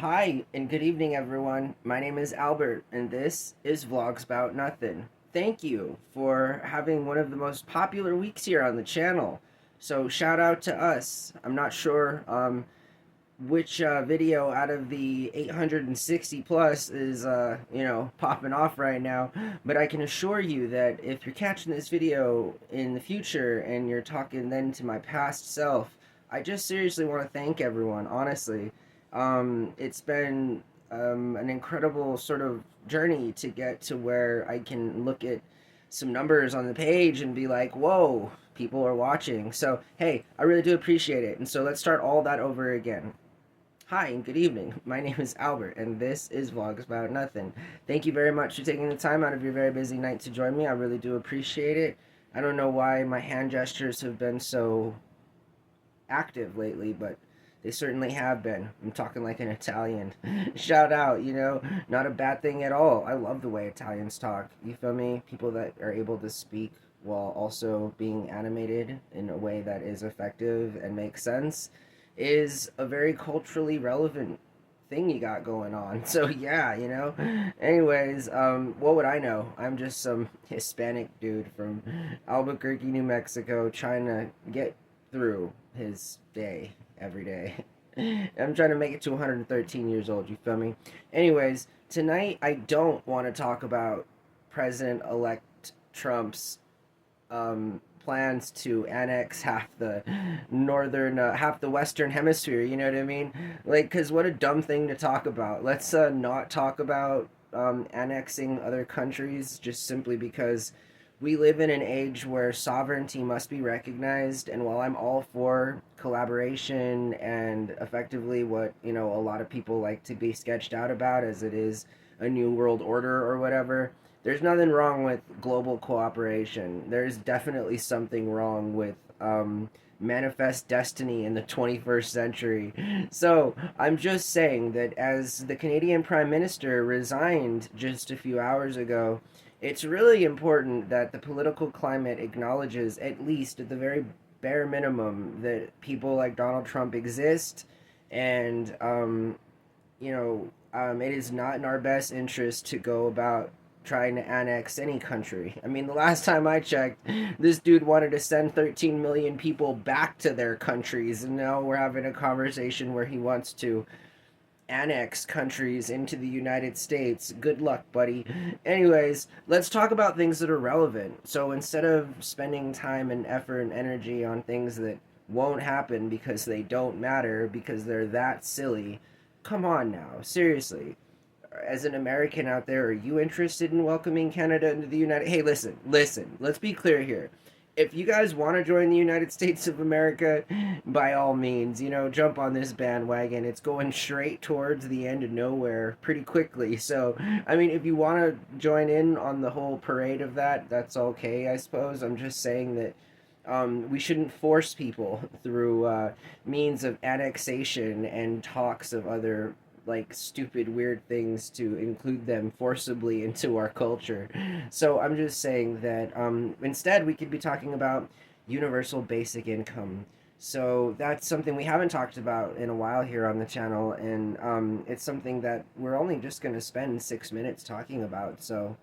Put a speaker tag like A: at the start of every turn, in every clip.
A: Hi, and good evening, everyone. My name is Albert, and this is Vlogs About Nothing. Thank you for having one of the most popular weeks here on the channel. So, shout out to us. I'm not sure which video out of the 860 plus is, popping off right now, but I can assure you that if you're catching this video in the future and you're talking then to my past self, I just seriously want to thank everyone, honestly. It's been an incredible sort of journey to get to where I can look at some numbers on the page and be like, whoa, people are watching. So, hey, I really do appreciate it. And so let's start all that over again. Hi and good evening. My name is Albert, and this is Vlogs About Nothing. Thank you very much for taking the time out of your very busy night to join me. I really do appreciate it. I don't know why my hand gestures have been so active lately, but they certainly have been. I'm talking like an Italian. Shout out, not a bad thing at all. I love the way Italians talk. You feel me? People that are able to speak while also being animated in a way that is effective and makes sense is a very culturally relevant thing you got going on. So yeah. Anyways, what would I know? I'm just some Hispanic dude from Albuquerque, New Mexico, trying to get through his day every day. I'm trying to make it to 113 years old, you feel me? Anyways, tonight I don't want to talk about President-elect Trump's plans to annex half the western hemisphere, you know what I mean? Like, cuz what a dumb thing to talk about. Let's not talk about annexing other countries just simply because we live in an age where sovereignty must be recognized, and while I'm all for collaboration and effectively what, a lot of people like to be sketched out about as it is a new world order or whatever, there's nothing wrong with global cooperation. There's definitely something wrong with manifest destiny in the 21st century. So I'm just saying that as the Canadian Prime Minister resigned just a few hours ago, it's really important that the political climate acknowledges, at least at the very bare minimum, that people like Donald Trump exist, and it is not in our best interest to go about trying to annex any country. I mean, the last time I checked, this dude wanted to send 13 million people back to their countries, and now we're having a conversation where he wants to annex countries into the United States. Good luck, buddy. Anyways, let's talk about things that are relevant. So instead of spending time and effort and energy on things that won't happen because they don't matter, because they're that silly, come on now. Seriously. As an American out there, are you interested in welcoming Canada into the United? Hey, listen. Let's be clear here. If you guys want to join the United States of America, by all means, jump on this bandwagon. It's going straight towards the end of nowhere pretty quickly. So, I mean, if you want to join in on the whole parade of that, that's okay, I suppose. I'm just saying that we shouldn't force people through means of annexation and talks of other like stupid weird things to include them forcibly into our culture. So I'm just saying that instead we could be talking about universal basic income. So that's something we haven't talked about in a while here on the channel, and it's something that we're only just going to spend 6 minutes talking about. So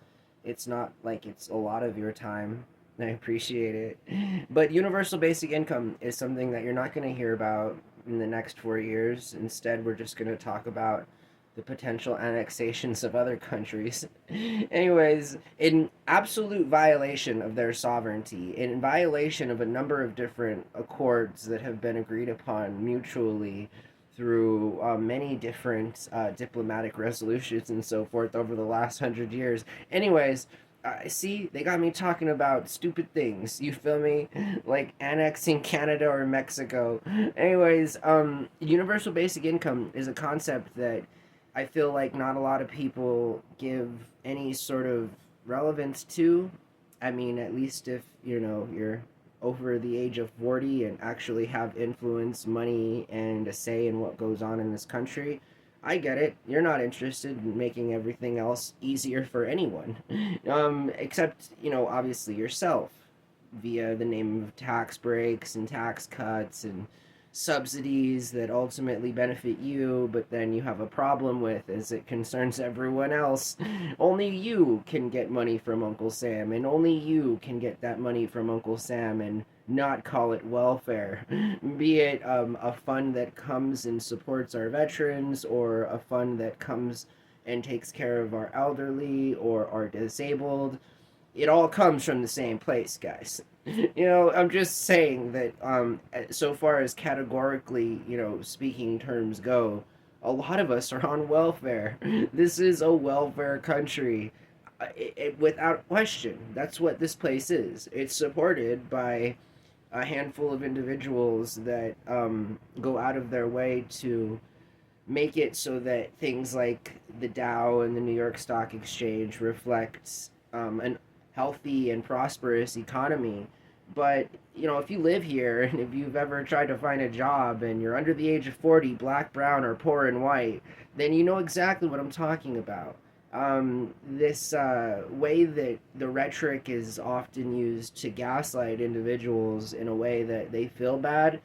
A: it's not like it's a lot of your time. I appreciate it. But universal basic income is something that you're not going to hear about in the next 4 years. Instead, we're just going to talk about the potential annexations of other countries. Anyways, in absolute violation of their sovereignty, in violation of a number of different accords that have been agreed upon mutually through many different diplomatic resolutions and so forth over the last 100 years. Anyways, see, they got me talking about stupid things. You feel me? Like annexing Canada or Mexico. Anyways, universal basic income is a concept that I feel like not a lot of people give any sort of relevance to. I mean, at least if, you're over the age of 40 and actually have influence, money, and a say in what goes on in this country. I get it. You're not interested in making everything else easier for anyone, except, obviously yourself via the name of tax breaks and tax cuts and subsidies that ultimately benefit you, but then you have a problem with as it concerns everyone else. Only you can get money from Uncle Sam, and only you can get that money from Uncle Sam and not call it welfare. Be it a fund that comes and supports our veterans, or a fund that comes and takes care of our elderly or our disabled. It all comes from the same place, guys. I'm just saying that so far as categorically, speaking terms go, a lot of us are on welfare. This is a welfare country. Without question, that's what this place is. It's supported by a handful of individuals that go out of their way to make it so that things like the Dow and the New York Stock Exchange reflects an healthy and prosperous economy. But if you live here and if you've ever tried to find a job and you're under the age of 40, black, brown, or poor and white, then you know exactly what I'm talking about. This way that the rhetoric is often used to gaslight individuals in a way that they feel bad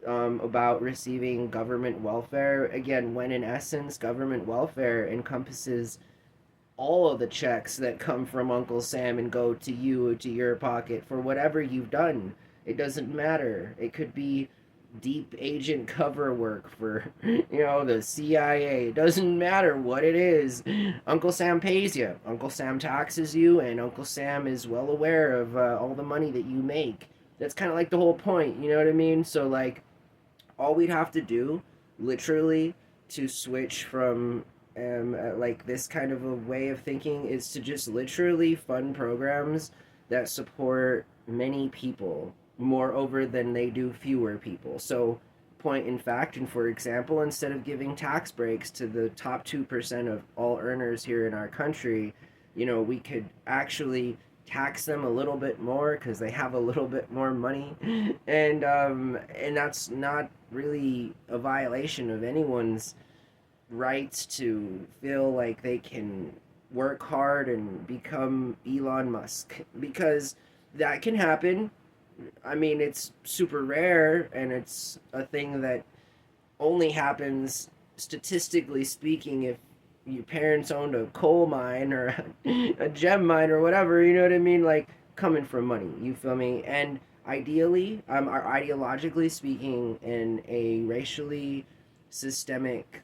A: about receiving government welfare. Again, when in essence, government welfare encompasses all of the checks that come from Uncle Sam and go to you, to your pocket, for whatever you've done. It doesn't matter. It could be deep agent cover work for, the CIA. It doesn't matter what it is. Uncle Sam pays you. Uncle Sam taxes you, and Uncle Sam is well aware of all the money that you make. That's kind of like the whole point, you know what I mean? So, like, all we'd have to do, literally, to switch from like this kind of a way of thinking is to just literally fund programs that support many people moreover than they do fewer people. So, point in fact, and for example, instead of giving tax breaks to the top 2% of all earners here in our country, we could actually tax them a little bit more because they have a little bit more money, and that's not really a violation of anyone's rights to feel like they can work hard and become Elon Musk, because that can happen. I mean, it's super rare, and it's a thing that only happens, statistically speaking, if your parents owned a coal mine or a gem mine or whatever, you know what I mean? Like, coming from money, you feel me? And ideally, or ideologically speaking, in a racially systemic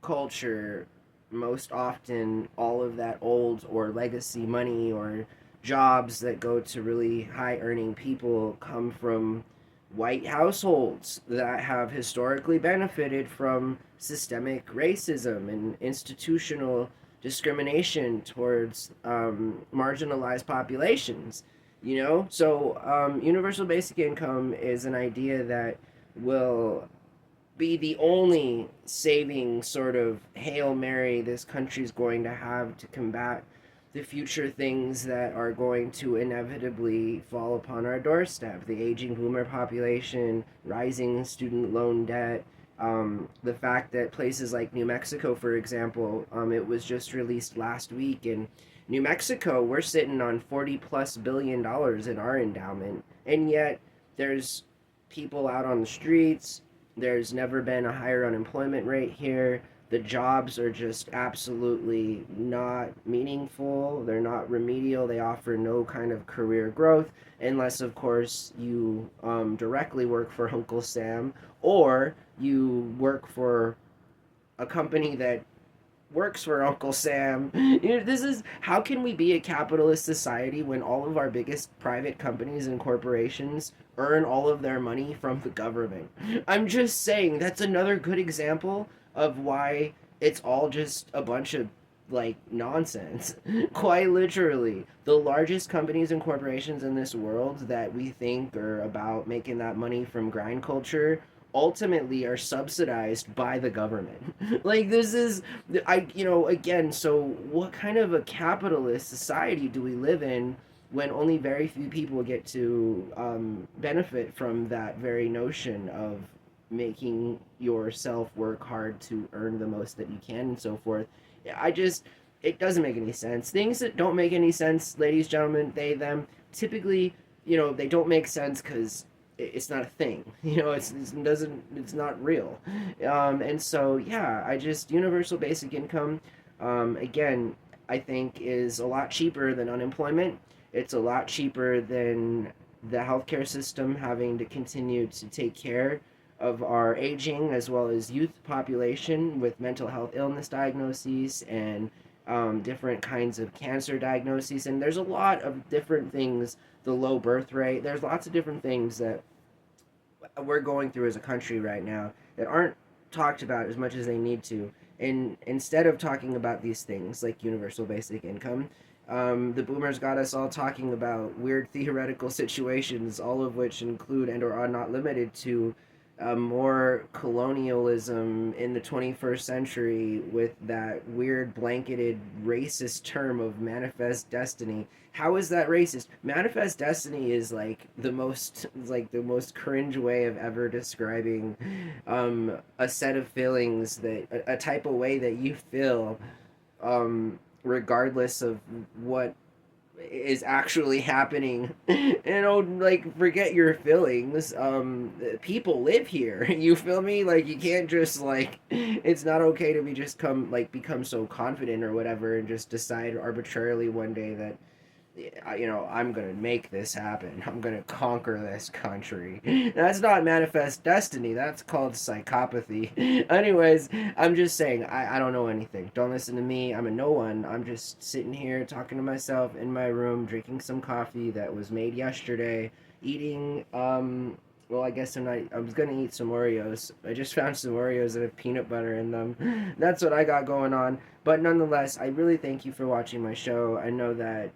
A: culture, most often all of that old or legacy money or jobs that go to really high earning people come from white households that have historically benefited from systemic racism and institutional discrimination towards marginalized populations. So universal basic income is an idea that will be the only saving sort of Hail Mary this country's going to have to combat the future things that are going to inevitably fall upon our doorstep: the aging boomer population, rising student loan debt, the fact that places like New Mexico, for example, it was just released last week, in New Mexico, we're sitting on $40+ billion in our endowment, and yet there's people out on the streets. There's never been a higher unemployment rate here. The jobs are just absolutely not meaningful. They're not remedial. They offer no kind of career growth, unless, of course, you directly work for Uncle Sam, or you work for a company that works for Uncle Sam. This is, how can we be a capitalist society when all of our biggest private companies and corporations earn all of their money from the government? I'm just saying, that's another good example of why it's all just a bunch of like nonsense. Quite literally, the largest companies and corporations in this world that we think are about making that money from grind culture ultimately are subsidized by the government. Like, this is, again, so what kind of a capitalist society do we live in when only very few people get to benefit from that very notion of making yourself work hard to earn the most that you can and so forth? It doesn't make any sense. Things that don't make any sense, ladies, gentlemen, they, them, typically, they don't make sense because it's not a thing. It's not real. And so yeah, I just universal basic income, again, I think is a lot cheaper than unemployment. It's a lot cheaper than the healthcare system having to continue to take care of our aging as well as youth population with mental health illness diagnoses and different kinds of cancer diagnoses. And there's a lot of different things, the low birth rate. There's lots of different things that we're going through as a country right now that aren't talked about as much as they need to. And instead of talking about these things like universal basic income, the boomers got us all talking about weird theoretical situations, all of which include and or are not limited to more colonialism in the 21st century with that weird blanketed racist term of manifest destiny. How is that racist? Manifest destiny is like the most cringe way of ever describing a set of feelings, that a type of way that you feel regardless of what is actually happening. Like, forget your feelings. People live here. You feel me? Like, you can't just like, it's not okay to be just become so confident or whatever and just decide arbitrarily one day that, I'm gonna make this happen. I'm gonna conquer this country. That's not manifest destiny. That's called psychopathy. Anyways, I'm just saying, I don't know anything. Don't listen to me. I'm a no one. I'm just sitting here talking to myself in my room, drinking some coffee that was made yesterday, eating, well, I guess I was gonna eat some Oreos. I just found some Oreos that have peanut butter in them. That's what I got going on. But nonetheless, I really thank you for watching my show. I know that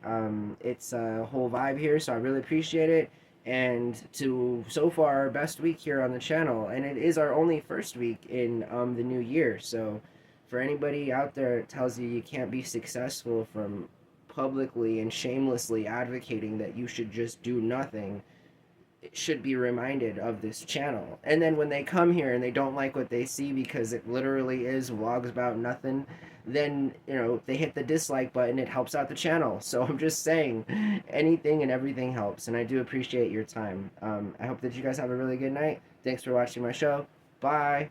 A: it's a whole vibe here, so I really appreciate it. And to so far our best week here on the channel, and it is our only first week in the new year. So for anybody out there that tells you you can't be successful from publicly and shamelessly advocating that you should just do nothing, should be reminded of this channel. And then when they come here and they don't like what they see because it literally is vlogs about nothing, then they hit the dislike button. It helps out the channel. So I'm just saying, anything and everything helps, and I do appreciate your time. I hope that you guys have a really good night. Thanks for watching my show. Bye.